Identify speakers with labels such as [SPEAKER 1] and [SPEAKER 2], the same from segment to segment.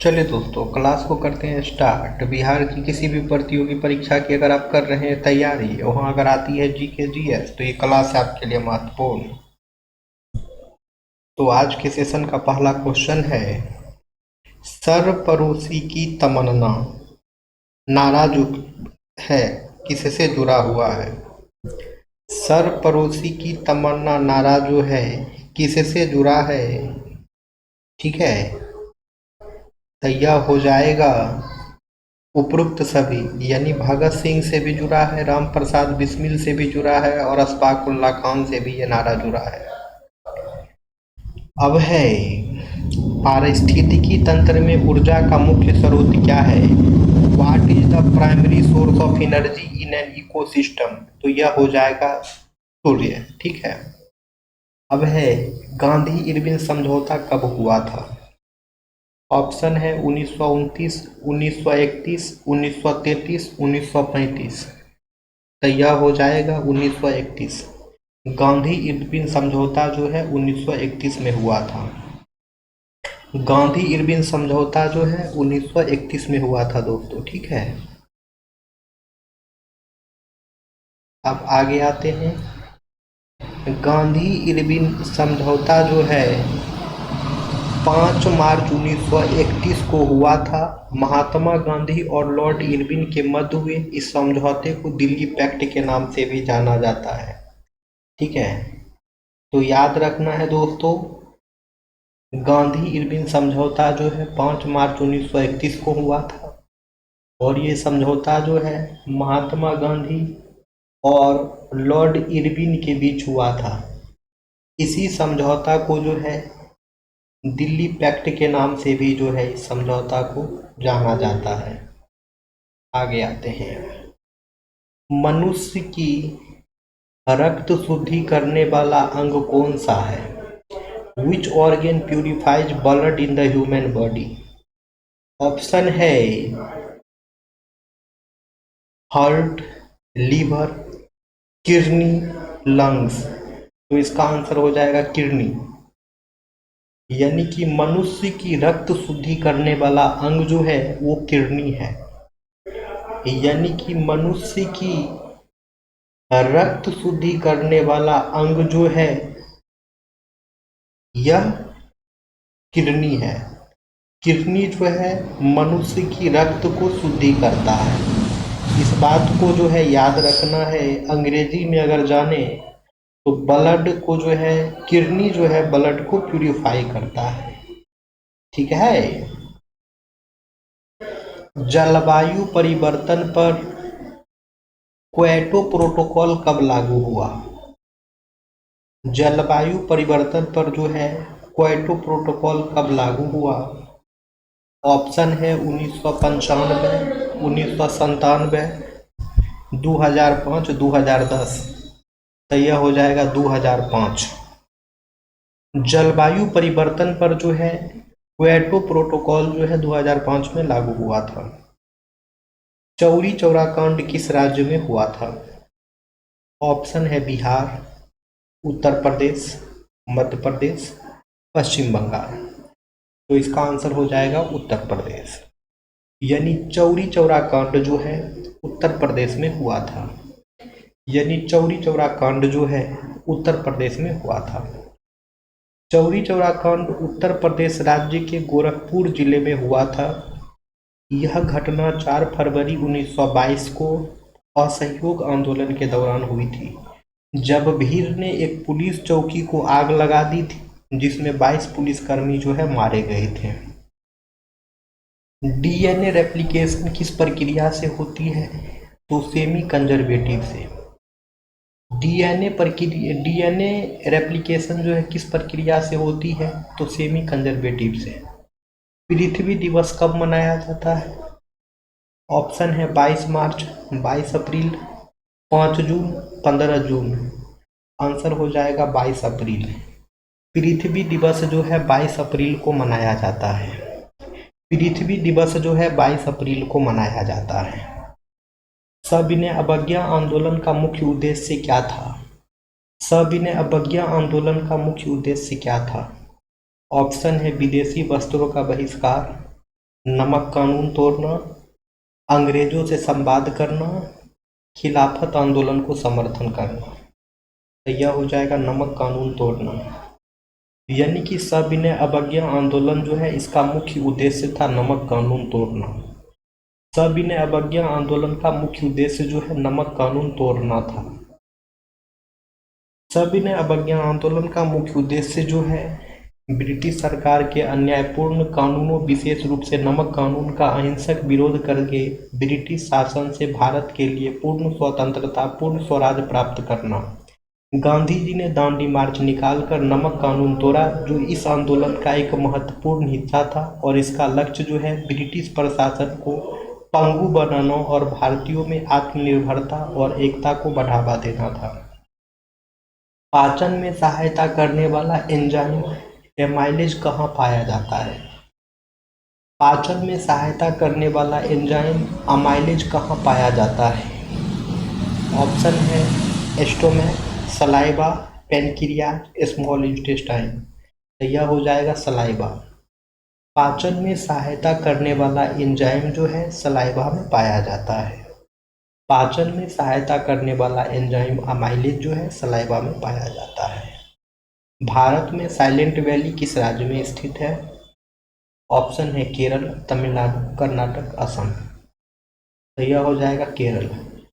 [SPEAKER 1] चलिए दोस्तों, क्लास को करते हैं स्टार्ट। बिहार की किसी भी प्रतियोगी परीक्षा की अगर आप कर रहे हैं तैयारी, वहाँ अगर आती है जीके जीएस, तो ये क्लास है आपके लिए महत्वपूर्ण। तो आज के सेशन का पहला क्वेश्चन है, सरपरोशी की तमन्ना नारा जो है किससे जुड़ा हुआ है? सरपरोशी की तमन्ना नारा जो है किससे जुड़ा है? ठीक है, तैयार हो जाएगा। उपरोक्त सभी यानी भगत सिंह से भी जुड़ा है, राम प्रसाद बिस्मिल से भी जुड़ा है और अशफाक उल्लाह खान से भी ये नारा जुड़ा है। अब है, पारिस्थितिकी तंत्र में ऊर्जा का मुख्य स्रोत क्या है? What is the primary source of energy in an ecosystem? तो यह हो जाएगा सूर्य। ठीक है। अब है, गांधी इरविन समझौता कब हुआ था? ऑप्शन है 1929, 1931, 1933, 1935। तैयार हो जाएगा 1931। गांधी इरविन समझौता जो है 1931 में हुआ था। गांधी इरविन समझौता जो है 1931 में हुआ था दोस्तों। ठीक है। अब आगे आते हैं। गांधी इरविन समझौता जो है 5 मार्च 1931 को हुआ था। महात्मा गांधी और लॉर्ड इरविन के मध्य हुए इस समझौते को दिल्ली पैक्ट के नाम से भी जाना जाता है। ठीक है। तो याद रखना है दोस्तों, गांधी इरविन समझौता जो है 5 मार्च 1931 को हुआ था और ये समझौता जो है महात्मा गांधी और लॉर्ड इरविन के बीच हुआ था। इसी समझौता को जो है दिल्ली पैक्ट के नाम से भी जो है इस समझौता को जाना जाता है। आगे आते हैं। मनुष्य की रक्त शुद्धि करने वाला अंग कौन सा है? Which organ purifies blood in the human body? Option है हार्ट, लीवर, किडनी, लंग्स। तो इसका आंसर हो जाएगा किडनी। यानी कि मनुष्य की रक्त शुद्धि करने वाला अंग जो है वो किडनी है। यानी कि मनुष्य की रक्त शुद्धि करने वाला अंग जो है यह किडनी है। किडनी जो है मनुष्य की रक्त को शुद्धि करता है। इस बात को जो है याद रखना है। अंग्रेजी में अगर जाने तो ब्लड को जो है, किडनी जो है ब्लड को प्यूरिफाई करता है। ठीक है। जलवायु परिवर्तन पर क्योटो प्रोटोकॉल कब लागू हुआ? जलवायु परिवर्तन पर जो है क्योटो प्रोटोकॉल कब लागू हुआ? ऑप्शन है 1995, 1997, 2005, 2010। तो यह हो जाएगा 2005। जलवायु परिवर्तन पर जो है क्योटो प्रोटोकॉल जो है 2005 में लागू हुआ था। चौरी चौरा कांड किस राज्य में हुआ था? ऑप्शन है बिहार, उत्तर प्रदेश, मध्य प्रदेश, पश्चिम बंगाल। तो इसका आंसर हो जाएगा उत्तर प्रदेश। यानी चौरी चौरा कांड जो है उत्तर प्रदेश में हुआ था। यानी चौरी चौरा कांड जो है उत्तर प्रदेश में हुआ था। चौरी चौरा कांड उत्तर प्रदेश राज्य के गोरखपुर जिले में हुआ था। यह घटना 4 फरवरी 1922 को असहयोग आंदोलन के दौरान हुई थी, जब भीड़ ने एक पुलिस चौकी को आग लगा दी थी, जिसमें 22 पुलिसकर्मी जो है मारे गए थे। डीएनए रेप्लिकेशन किस प्रक्रिया से होती है? तो सेमी कंजर्वेटिव से। डीएनए रेप्लिकेशन जो है किस प्रक्रिया से होती है? तो सेमी कंजर्वेटिव से। पृथ्वी दिवस कब मनाया जाता है? ऑप्शन है 22 मार्च, 22 अप्रैल, 5 जून, 15 जून। आंसर हो जाएगा 22 अप्रैल। पृथ्वी दिवस जो है 22 अप्रैल को मनाया जाता है। पृथ्वी दिवस जो है 22 अप्रैल को मनाया जाता है। सविनय अवज्ञा आंदोलन का मुख्य उद्देश्य क्या था? सविनय अवज्ञा आंदोलन का मुख्य उद्देश्य क्या था? ऑप्शन है विदेशी वस्त्रों का बहिष्कार, नमक कानून तोड़ना, अंग्रेजों से संवाद करना, खिलाफत आंदोलन को समर्थन करना। तो यह हो जाएगा नमक कानून तोड़ना। यानी कि सविनय अवज्ञा आंदोलन जो है इसका मुख्य उद्देश्य था नमक कानून तोड़ना। सविनय अवज्ञा आंदोलन का मुख्य उद्देश्य जो है नमक कानून तोड़ना था। सविनय अवज्ञा आंदोलन का मुख्य उद्देश्य जो है ब्रिटिश सरकार के अन्यायपूर्ण कानूनों, विशेष रूप से नमक कानून का अहिंसक विरोध करके ब्रिटिश शासन से भारत के लिए पूर्ण स्वतंत्रता, पूर्ण स्वराज प्राप्त करना। गांधी जी ने दांडी मार्च निकालकर नमक कानून तोड़ा, जो इस आंदोलन का एक महत्वपूर्ण हिस्सा था और इसका लक्ष्य जो है ब्रिटिश प्रशासन को पंगु बनाना और भारतीयों में आत्मनिर्भरता और एकता को बढ़ावा देना था। पाचन में सहायता करने वाला एंजाइम एमाइलेज कहाँ पाया जाता है? पाचन में सहायता करने वाला एंजाइम अमाइलेज कहाँ पाया जाता है? ऑप्शन है एस्टोमैक, सलाइवा, पेनक्रियाज, स्मॉल इंटेस्टाइन। तो यह हो जाएगा सलाइवा। पाचन में सहायता करने वाला एंजाइम जो है सलाइवा में पाया जाता है। पाचन में सहायता करने वाला एंजाइम अमाइलेज जो है सलाइवा में पाया जाता है। भारत में साइलेंट वैली किस राज्य में स्थित है? ऑप्शन है केरल, तमिलनाडु, कर्नाटक, असम। तो यह हो जाएगा केरल।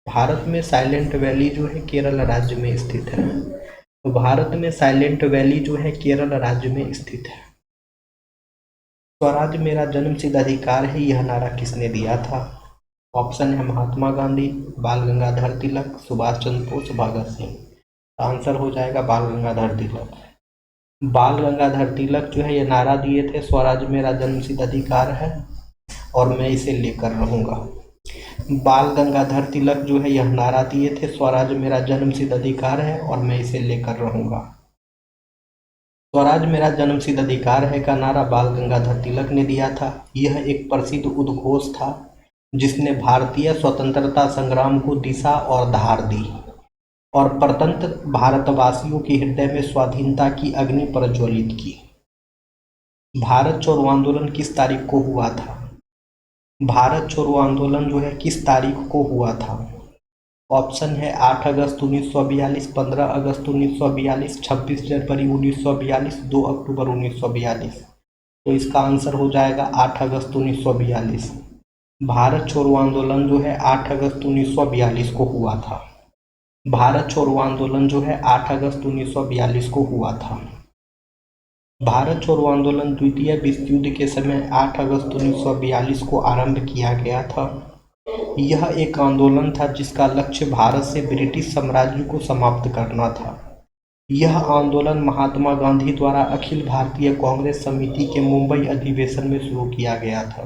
[SPEAKER 1] भारत में साइलेंट वैली जो है केरल राज्य में स्थित है। तो भारत में साइलेंट वैली जो है केरल राज्य में स्थित है। स्वराज मेरा जन्मसिद्ध अधिकार है, यह नारा किसने दिया था? ऑप्शन है महात्मा गांधी, बाल गंगाधर तिलक, सुभाष चंद्र बोस, भगत सिंह। आंसर हो जाएगा बाल गंगाधर तिलक। बाल गंगाधर तिलक जो है ये नारा दिए थे, स्वराज मेरा जन्मसिद्ध अधिकार है और मैं इसे लेकर रहूंगा। बाल गंगाधर तिलक जो है यह नारा दिए थे, स्वराज मेरा जन्मसिद्ध अधिकार है और मैं इसे लेकर रहूंगा। स्वराज मेरा जन्मसिद्ध अधिकार है का नारा बाल गंगाधर तिलक ने दिया था। यह एक प्रसिद्ध उद्घोष था जिसने भारतीय स्वतंत्रता संग्राम को दिशा और धार दी और प्रत्यंत भारतवासियों के हृदय में स्वाधीनता की अग्नि प्रज्वलित की। भारत छोड़ो आंदोलन किस तारीख को हुआ था? भारत छोड़ो आंदोलन जो है किस तारीख को हुआ था? ऑप्शन है 8 अगस्त 1942, 15 अगस्त 1942, 26 जनवरी 1942, 2 अक्टूबर 1942। तो इसका आंसर हो जाएगा 8 अगस्त 1942। भारत छोड़ो आंदोलन जो है 8 अगस्त 1942 को हुआ था। भारत छोड़ो आंदोलन जो है 8 अगस्त 1942 को हुआ था। भारत छोड़ो आंदोलन द्वितीय विश्व युद्ध के समय 8 अगस्त 1942 को आरंभ किया गया था। यह एक आंदोलन था जिसका लक्ष्य भारत से ब्रिटिश साम्राज्य को समाप्त करना था। यह आंदोलन महात्मा गांधी द्वारा अखिल भारतीय कांग्रेस समिति के मुंबई अधिवेशन में शुरू किया गया था।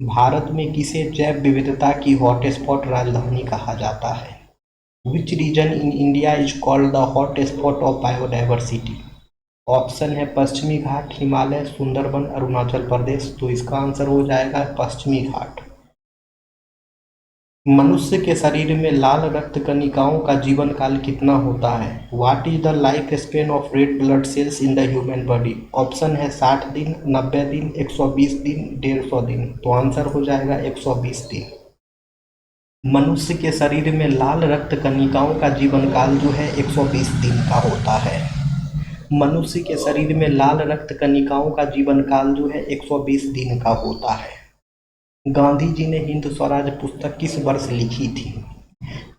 [SPEAKER 1] भारत में किसे जैव विविधता की हॉटस्पॉट राजधानी कहा जाता है? Which region in India is called the hot spot of biodiversity? Option है पश्चिमी घाट, हिमालय, सुंदरबन, अरुणाचल प्रदेश। तो इसका आंसर हो जाएगा पश्चिमी घाट। मनुष्य के शरीर में लाल रक्त कणिकाओं का जीवन काल कितना होता है? What is the life span of red blood cells in the human body? Option है 60 दिन, 90 दिन, 120 दिन, 150 दिन। तो आंसर हो जाएगा 120 दिन। मनुष्य के शरीर में लाल रक्त कणिकाओं का जीवन काल जो है 120 दिन का होता है। मनुष्य के शरीर में लाल रक्त कणिकाओं का जीवन काल जो है 120 दिन का होता है। गांधी जी ने हिंद स्वराज पुस्तक किस वर्ष लिखी थी?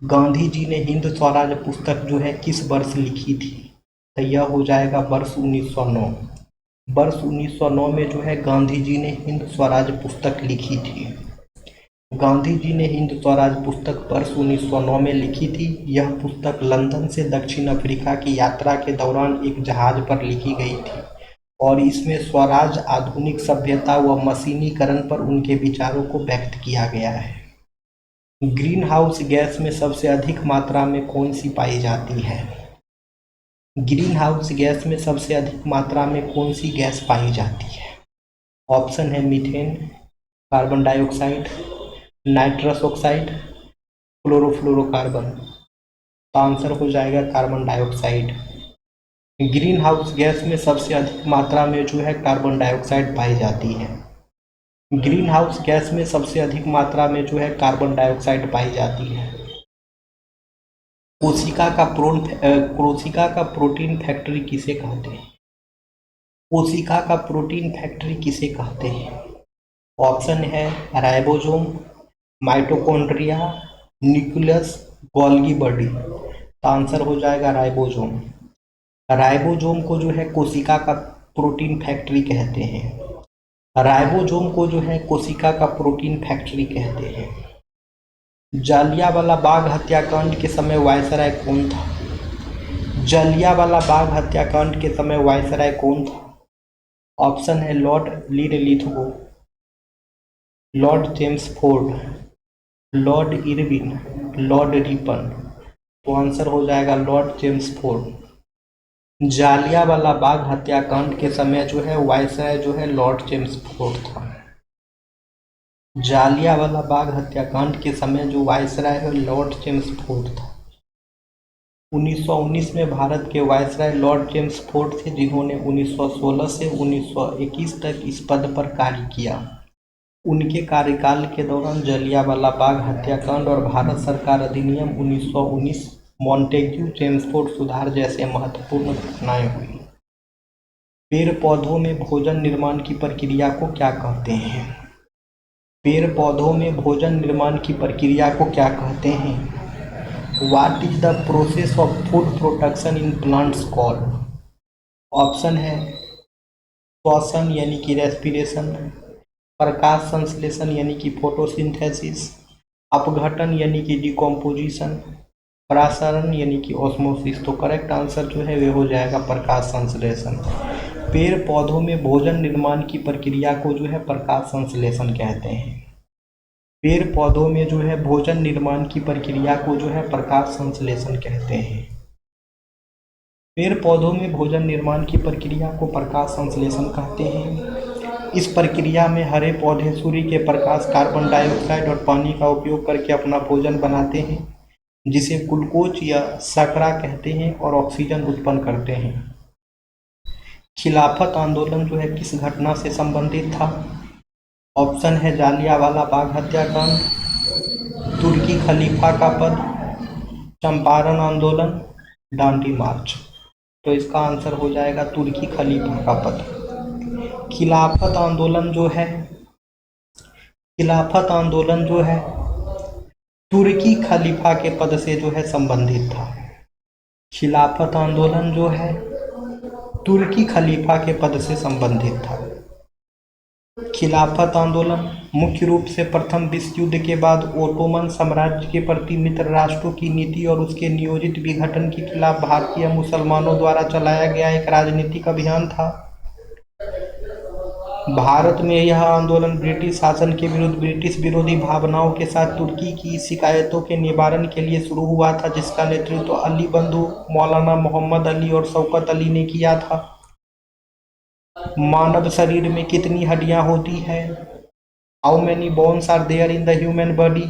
[SPEAKER 1] गांधी जी ने हिंद स्वराज पुस्तक जो है किस वर्ष लिखी थी? तो यह हो जाएगा वर्ष 1909। वर्ष 1909 में जो है गांधी जी ने हिंद स्वराज पुस्तक लिखी थी। गांधी जी ने हिंद स्वराज पुस्तक वर्ष 1909 में लिखी थी। यह पुस्तक लंदन से दक्षिण अफ्रीका की यात्रा के दौरान एक जहाज पर लिखी गई थी और इसमें स्वराज, आधुनिक सभ्यता व मशीनीकरण पर उनके विचारों को व्यक्त किया गया है। ग्रीन हाउस गैस में सबसे अधिक मात्रा में कौन सी पाई जाती है? ग्रीन हाउस गैस में सबसे अधिक मात्रा में कौन सी गैस पाई जाती है? ऑप्शन है methane, carbon dioxide, nitrous oxide, chlorofluorocarbon. तो आंसर हो जाएगा carbon dioxide. Green house gas में सबसे अधिक मात्रा में जो है कार्बन डाइऑक्साइड पाई जाती है। ग्रीन हाउस गैस में सबसे अधिक मात्रा में जो है कार्बन डाइऑक्साइड पाई जाती है। कोशिका का प्रोटीन फैक्ट्री किसे कहते हैं? कोशिका का प्रोटीन फैक्ट्री किसे कहते हैं? ऑप्शन है ribosome, mitochondria, nucleus, Golgi body. तो आंसर हो जाएगा राइबोसोम। राइबोसोम को जो है कोशिका का प्रोटीन फैक्ट्री कहते हैं। राइबोसोम को जो है कोशिका का प्रोटीन फैक्ट्री कहते हैं। जालियांवाला बाग हत्याकांड के समय वायसराय कौन था? जालियांवाला बाग हत्याकांड के समय वायसराय कौन था? ऑप्शन है Lord Lithgow, Lord Chelmsford, Lord Irwin, Lord Ripon. तो आंसर हो जाएगा लॉर्ड चेम्सफोर्ड। जालियांवाला बाग हत्याकांड के समय जो है वायसराय जो है लॉर्ड चेम्सफोर्ड था। जालियांवाला बाग हत्याकांड के समय जो वायसराय है लॉर्ड चेम्सफोर्ड था। 1919 में भारत के वायसराय लॉर्ड चेम्सफोर्ड थे, जिन्होंने 1916 से 1921 तक इस पद पर कार्य किया। उनके कार्यकाल के दौरान जालियांवाला बाग हत्याकांड और भारत सरकार अधिनियम 1919, मॉन्टेग्यू चेम्सफोर्ड सुधार जैसे महत्वपूर्ण घटनाएं हुई। पेड़ पौधों में भोजन निर्माण की प्रक्रिया को क्या कहते हैं? पेड़ पौधों में भोजन निर्माण की प्रक्रिया को क्या कहते हैं? What is the process of food production in plants called? Option है श्वसन यानी कि रेस्पिरेशन, प्रकाश संश्लेषण यानी कि फोटोसिंथेसिस, अपघटन यानी कि डिकम्पोजिशन, प्रसारण यानी कि ऑस्मोसिस। तो करेक्ट आंसर जो है वे हो जाएगा प्रकाश संश्लेषण। पेड़ पौधों में भोजन निर्माण की प्रक्रिया को जो है प्रकाश संश्लेषण कहते हैं। पेड़ पौधों में जो है भोजन निर्माण की प्रक्रिया को जो है प्रकाश संश्लेषण कहते हैं। पेड़ पौधों में भोजन निर्माण की प्रक्रिया को प्रकाश संश्लेषण कहते हैं। इस प्रक्रिया में हरे पौधे सूर्य के प्रकाश, कार्बन डाइऑक्साइड और पानी का उपयोग करके अपना भोजन बनाते हैं, जिसे ग्लूकोज या शर्करा कहते हैं, और ऑक्सीजन उत्पन्न करते हैं। खिलाफत आंदोलन जो है किस घटना से संबंधित था? ऑप्शन है जालियांवाला बाग हत्याकांड, तुर्की खलीफा का पद, चंपारण आंदोलन, डांडी मार्च। तो इसका आंसर हो जाएगा तुर्की खलीफा का पद। खिलाफत आंदोलन जो है तुर्की खलीफा के पद से जो है संबंधित था। खिलाफत आंदोलन जो है तुर्की खलीफा के पद से संबंधित था। खिलाफत आंदोलन मुख्य रूप से प्रथम विश्व युद्ध के बाद ओटोमन साम्राज्य के प्रति मित्र राष्ट्रों की नीति और उसके नियोजित विघटन के खिलाफ भारतीय मुसलमानों द्वारा चलाया गया एक राजनीतिक अभियान था। भारत में यह आंदोलन ब्रिटिश शासन के विरुद्ध ब्रिटिश विरोधी भावनाओं के साथ तुर्की की शिकायतों के निवारण के लिए शुरू हुआ था, जिसका नेतृत्व अली बंधु, मौलाना मोहम्मद अली और शौकत अली ने किया था। मानव शरीर में कितनी हड्डियां होती है? How many bones are there in the human body?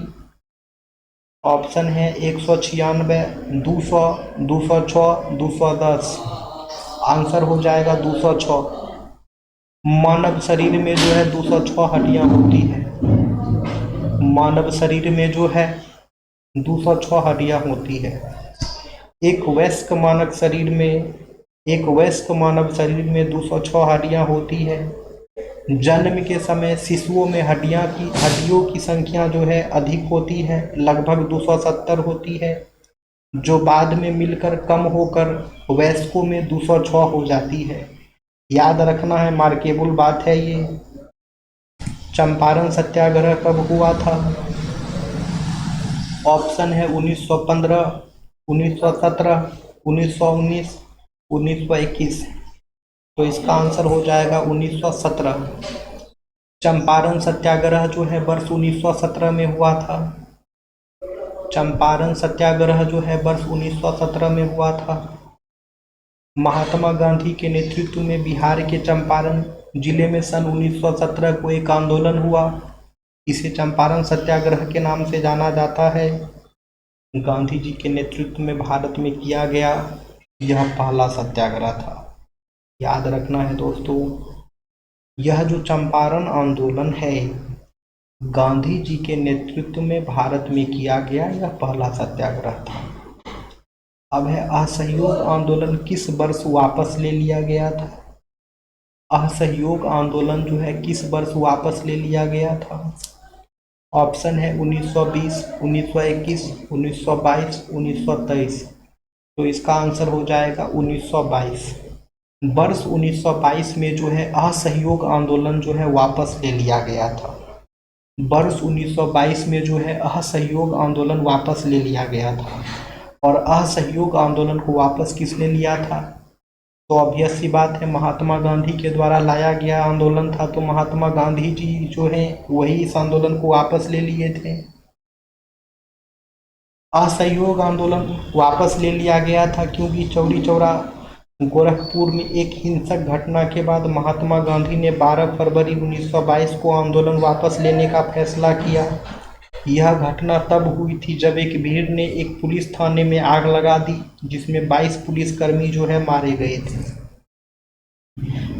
[SPEAKER 1] Option है 196, 200, 206, 210। आंसर हो जाएगा 206। मानव शरीर में जो है 206 हड्डियां होती है। मानव शरीर में जो है 206 हड्डियां होती है। एक वयस्क मानव शरीर में 206 हड्डियां होती है। जन्म के समय शिशुओं में हड्डियों की संख्या जो है अधिक होती है, लगभग 270 होती है, जो बाद में मिलकर कम होकर वयस्कों में 206 हो जाती है। याद रखना है, मार्केबल बात है ये। चंपारण सत्याग्रह कब हुआ था? ऑप्शन है 1915, 1917, 1919, 1921। तो इसका आंसर हो जाएगा 1917। चंपारण सत्याग्रह जो है वर्ष 1917 में हुआ था। चंपारण सत्याग्रह जो है वर्ष 1917 में हुआ था। महात्मा गांधी के नेतृत्व में बिहार के चंपारण जिले में सन 1917 को एक आंदोलन हुआ। इसे चंपारण सत्याग्रह के नाम से जाना जाता है। गांधी जी के नेतृत्व में भारत में किया गया यह पहला सत्याग्रह था। याद रखना है दोस्तों। यह जो चंपारण आंदोलन है गांधी जी के नेतृत्व में भारत में किया गया यह पहला सत्याग्रह था। अब है असहयोग आंदोलन किस वर्ष वापस ले लिया गया था। असहयोग आंदोलन जो है किस वर्ष वापस ले लिया गया था। ऑप्शन है 1920, 1921, 1922, 1923। तो इसका आंसर हो जाएगा 1922। वर्ष 1922 में जो है असहयोग आंदोलन जो है वापस ले लिया गया था। वर्ष 1922 में जो है असहयोग आंदोलन वापस ले लिया गया था। और असहयोग आंदोलन को वापस किसने लिया था। तो ऑब्वियस सी बात है महात्मा गांधी के द्वारा लाया गया आंदोलन था। तो महात्मा गांधी जी जो है वही इस आंदोलन को वापस ले लिए थे। असहयोग आंदोलन वापस ले लिया गया था क्योंकि चौरी चौरा गोरखपुर में एक हिंसक घटना के बाद महात्मा गांधी ने 12 फरवरी 1922 को आंदोलन वापस लेने का फैसला किया। यह घटना तब हुई थी जब एक भीड़ ने एक पुलिस थाने में आग लगा दी जिसमें 22 पुलिसकर्मी जो है मारे गए थे।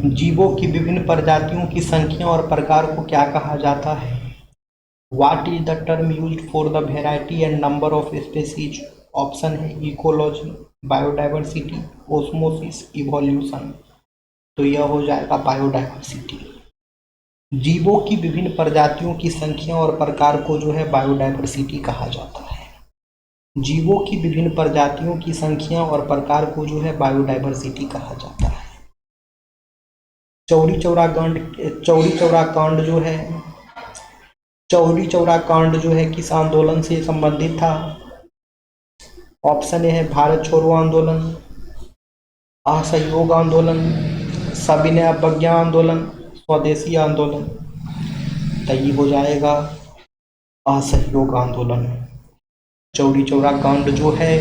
[SPEAKER 1] जीवों की विभिन्न प्रजातियों की संख्या और प्रकार को क्या कहा जाता है। What is the term used for the variety and number of species? Option है इकोलॉजी, बायोडाइवर्सिटी, ओस्मोसिस, इवोल्यूशन। तो यह हो जाएगा बायोडाइवर्सिटी। जीवों की विभिन्न प्रजातियों की संख्या और प्रकार को जो है बायोडाइवर्सिटी कहा जाता है। जीवों की विभिन्न प्रजातियों की संख्या और प्रकार को जो है बायोडाइवर्सिटी कहा जाता है। चौरी चौरा कांड जो है किस आंदोलन से संबंधित था। ऑप्शन ए है भारत छोड़ो आंदोलन, असहयोग आंदोलन, सविनय अवज्ञा आंदोलन, स्वदेशी आंदोलन। तो ये हो जाएगा असहयोग आंदोलन। चौरी चौरा कांड जो है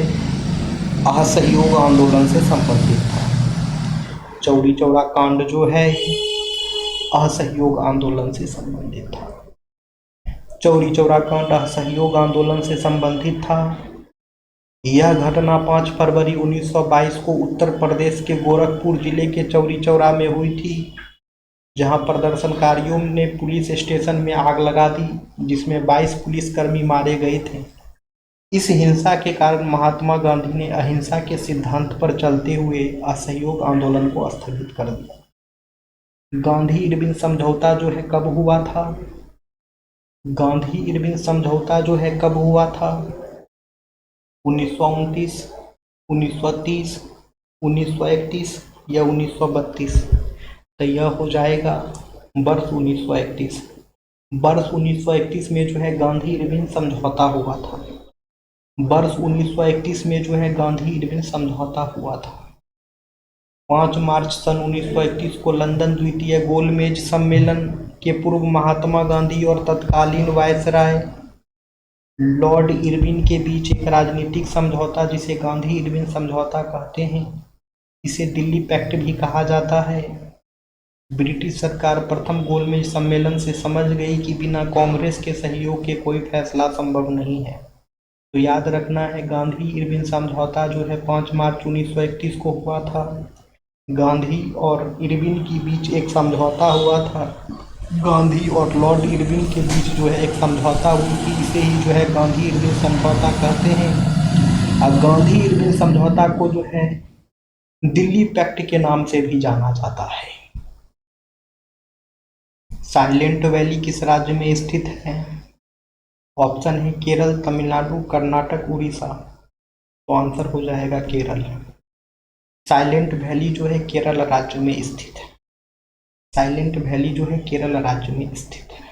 [SPEAKER 1] असहयोग आंदोलन से संबंधित था। चौरी चौरा कांड जो है असहयोग आंदोलन से संबंधित था। चौरी चौरा कांड असहयोग आंदोलन से संबंधित था। यह घटना 5 फरवरी 1922 को उत्तर प्रदेश के गोरखपुर जिले के चौरी चौरा में हुई थी, जहां प्रदर्शनकारियों ने पुलिस स्टेशन में आग लगा दी जिसमें 22 पुलिसकर्मी मारे गए थे। इस हिंसा के कारण महात्मा गांधी ने अहिंसा के सिद्धांत पर चलते हुए असहयोग आंदोलन को स्थगित कर दिया। गांधी इरविन समझौता जो है कब हुआ था। गांधी इरविन समझौता जो है कब हुआ था। 1929, 1930, 1931 या 1932। तो यह हो जाएगा वर्ष 1931। वर्ष 1931 में जो है गांधी इरविन समझौता हुआ था। वर्ष 1931 में जो है गांधी इरविन समझौता हुआ था। 5 मार्च सन 1931 को लंदन द्वितीय गोलमेज सम्मेलन के पूर्व महात्मा गांधी और तत्कालीन वायसराय लॉर्ड इरविन के बीच एक राजनीतिक समझौता जिसे गांधी इरविन समझौता कहते हैं, इसे दिल्ली पैक्ट भी कहा जाता है। ब्रिटिश सरकार प्रथम गोलमेज सम्मेलन से समझ गई कि बिना कांग्रेस के सहयोग के कोई फैसला संभव नहीं है। तो याद रखना है गांधी इरविन समझौता जो है 5 मार्च 1931 को हुआ था। गांधी और इरविन के बीच एक समझौता हुआ था। गांधी और लॉर्ड इरविन के बीच जो है एक समझौता हुई थी, इसे ही जो है गांधी इरविन समझौता कहते हैं। और गांधी इरविन समझौता को जो है दिल्ली पैक्ट के नाम से भी जाना जाता है। साइलेंट वैली किस राज्य में स्थित है। ऑप्शन है केरल, तमिलनाडु, कर्नाटक, उड़ीसा। तो आंसर हो जाएगा केरल। साइलेंट वैली जो है केरल राज्य में स्थित है। साइलेंट वैली जो है केरल राज्य में स्थित है।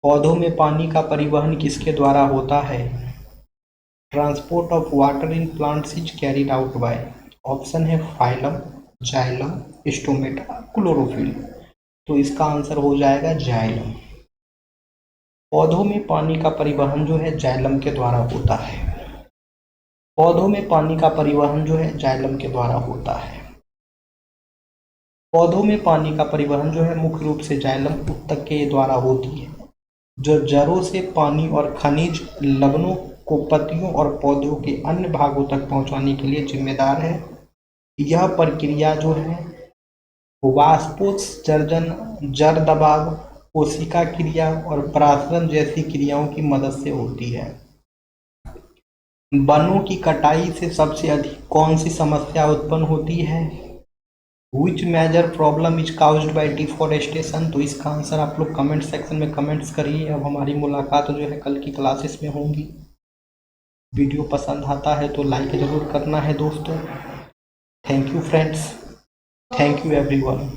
[SPEAKER 1] पौधों में पानी का परिवहन किसके द्वारा होता है। Transport of water in plants is carried out by. Option है फाइलम, जाइलम, स्टोमेटा, क्लोरोफिल। तो इसका आंसर हो जाएगा जाइलम। पौधों में पानी का परिवहन जो है जाइलम के द्वारा होता है। पौधों में पानी का परिवहन जो है जाइलम के द्वारा होता है। पौधों में पानी का परिवहन जो है मुख्य रूप से जाइलम ऊतक के द्वारा होती है, जो जड़ों से पानी और खनिज लवणों को पत्तियों और पौधों के अन्य भागों तक पहुंचाने के लिए जिम्मेदार है। यह प्रक्रिया जो है वाष्पोत्सर्जन जड़ दबाव, कोशिका क्रिया और परासरण जैसी क्रियाओं की मदद से होती है। वनों की कटाई से सबसे अधिक कौन सी समस्या उत्पन्न होती है? Which major problem is caused by deforestation? तो इसका आंसर आप लोग कमेंट सेक्शन में कमेंट्स करिए। अब हमारी मुलाकात जो है कल की क्लासेस में होंगी। वीडियो पसंद आता है तो लाइक ज़रूर करना है दोस्तों। Thank you friends, thank you everyone.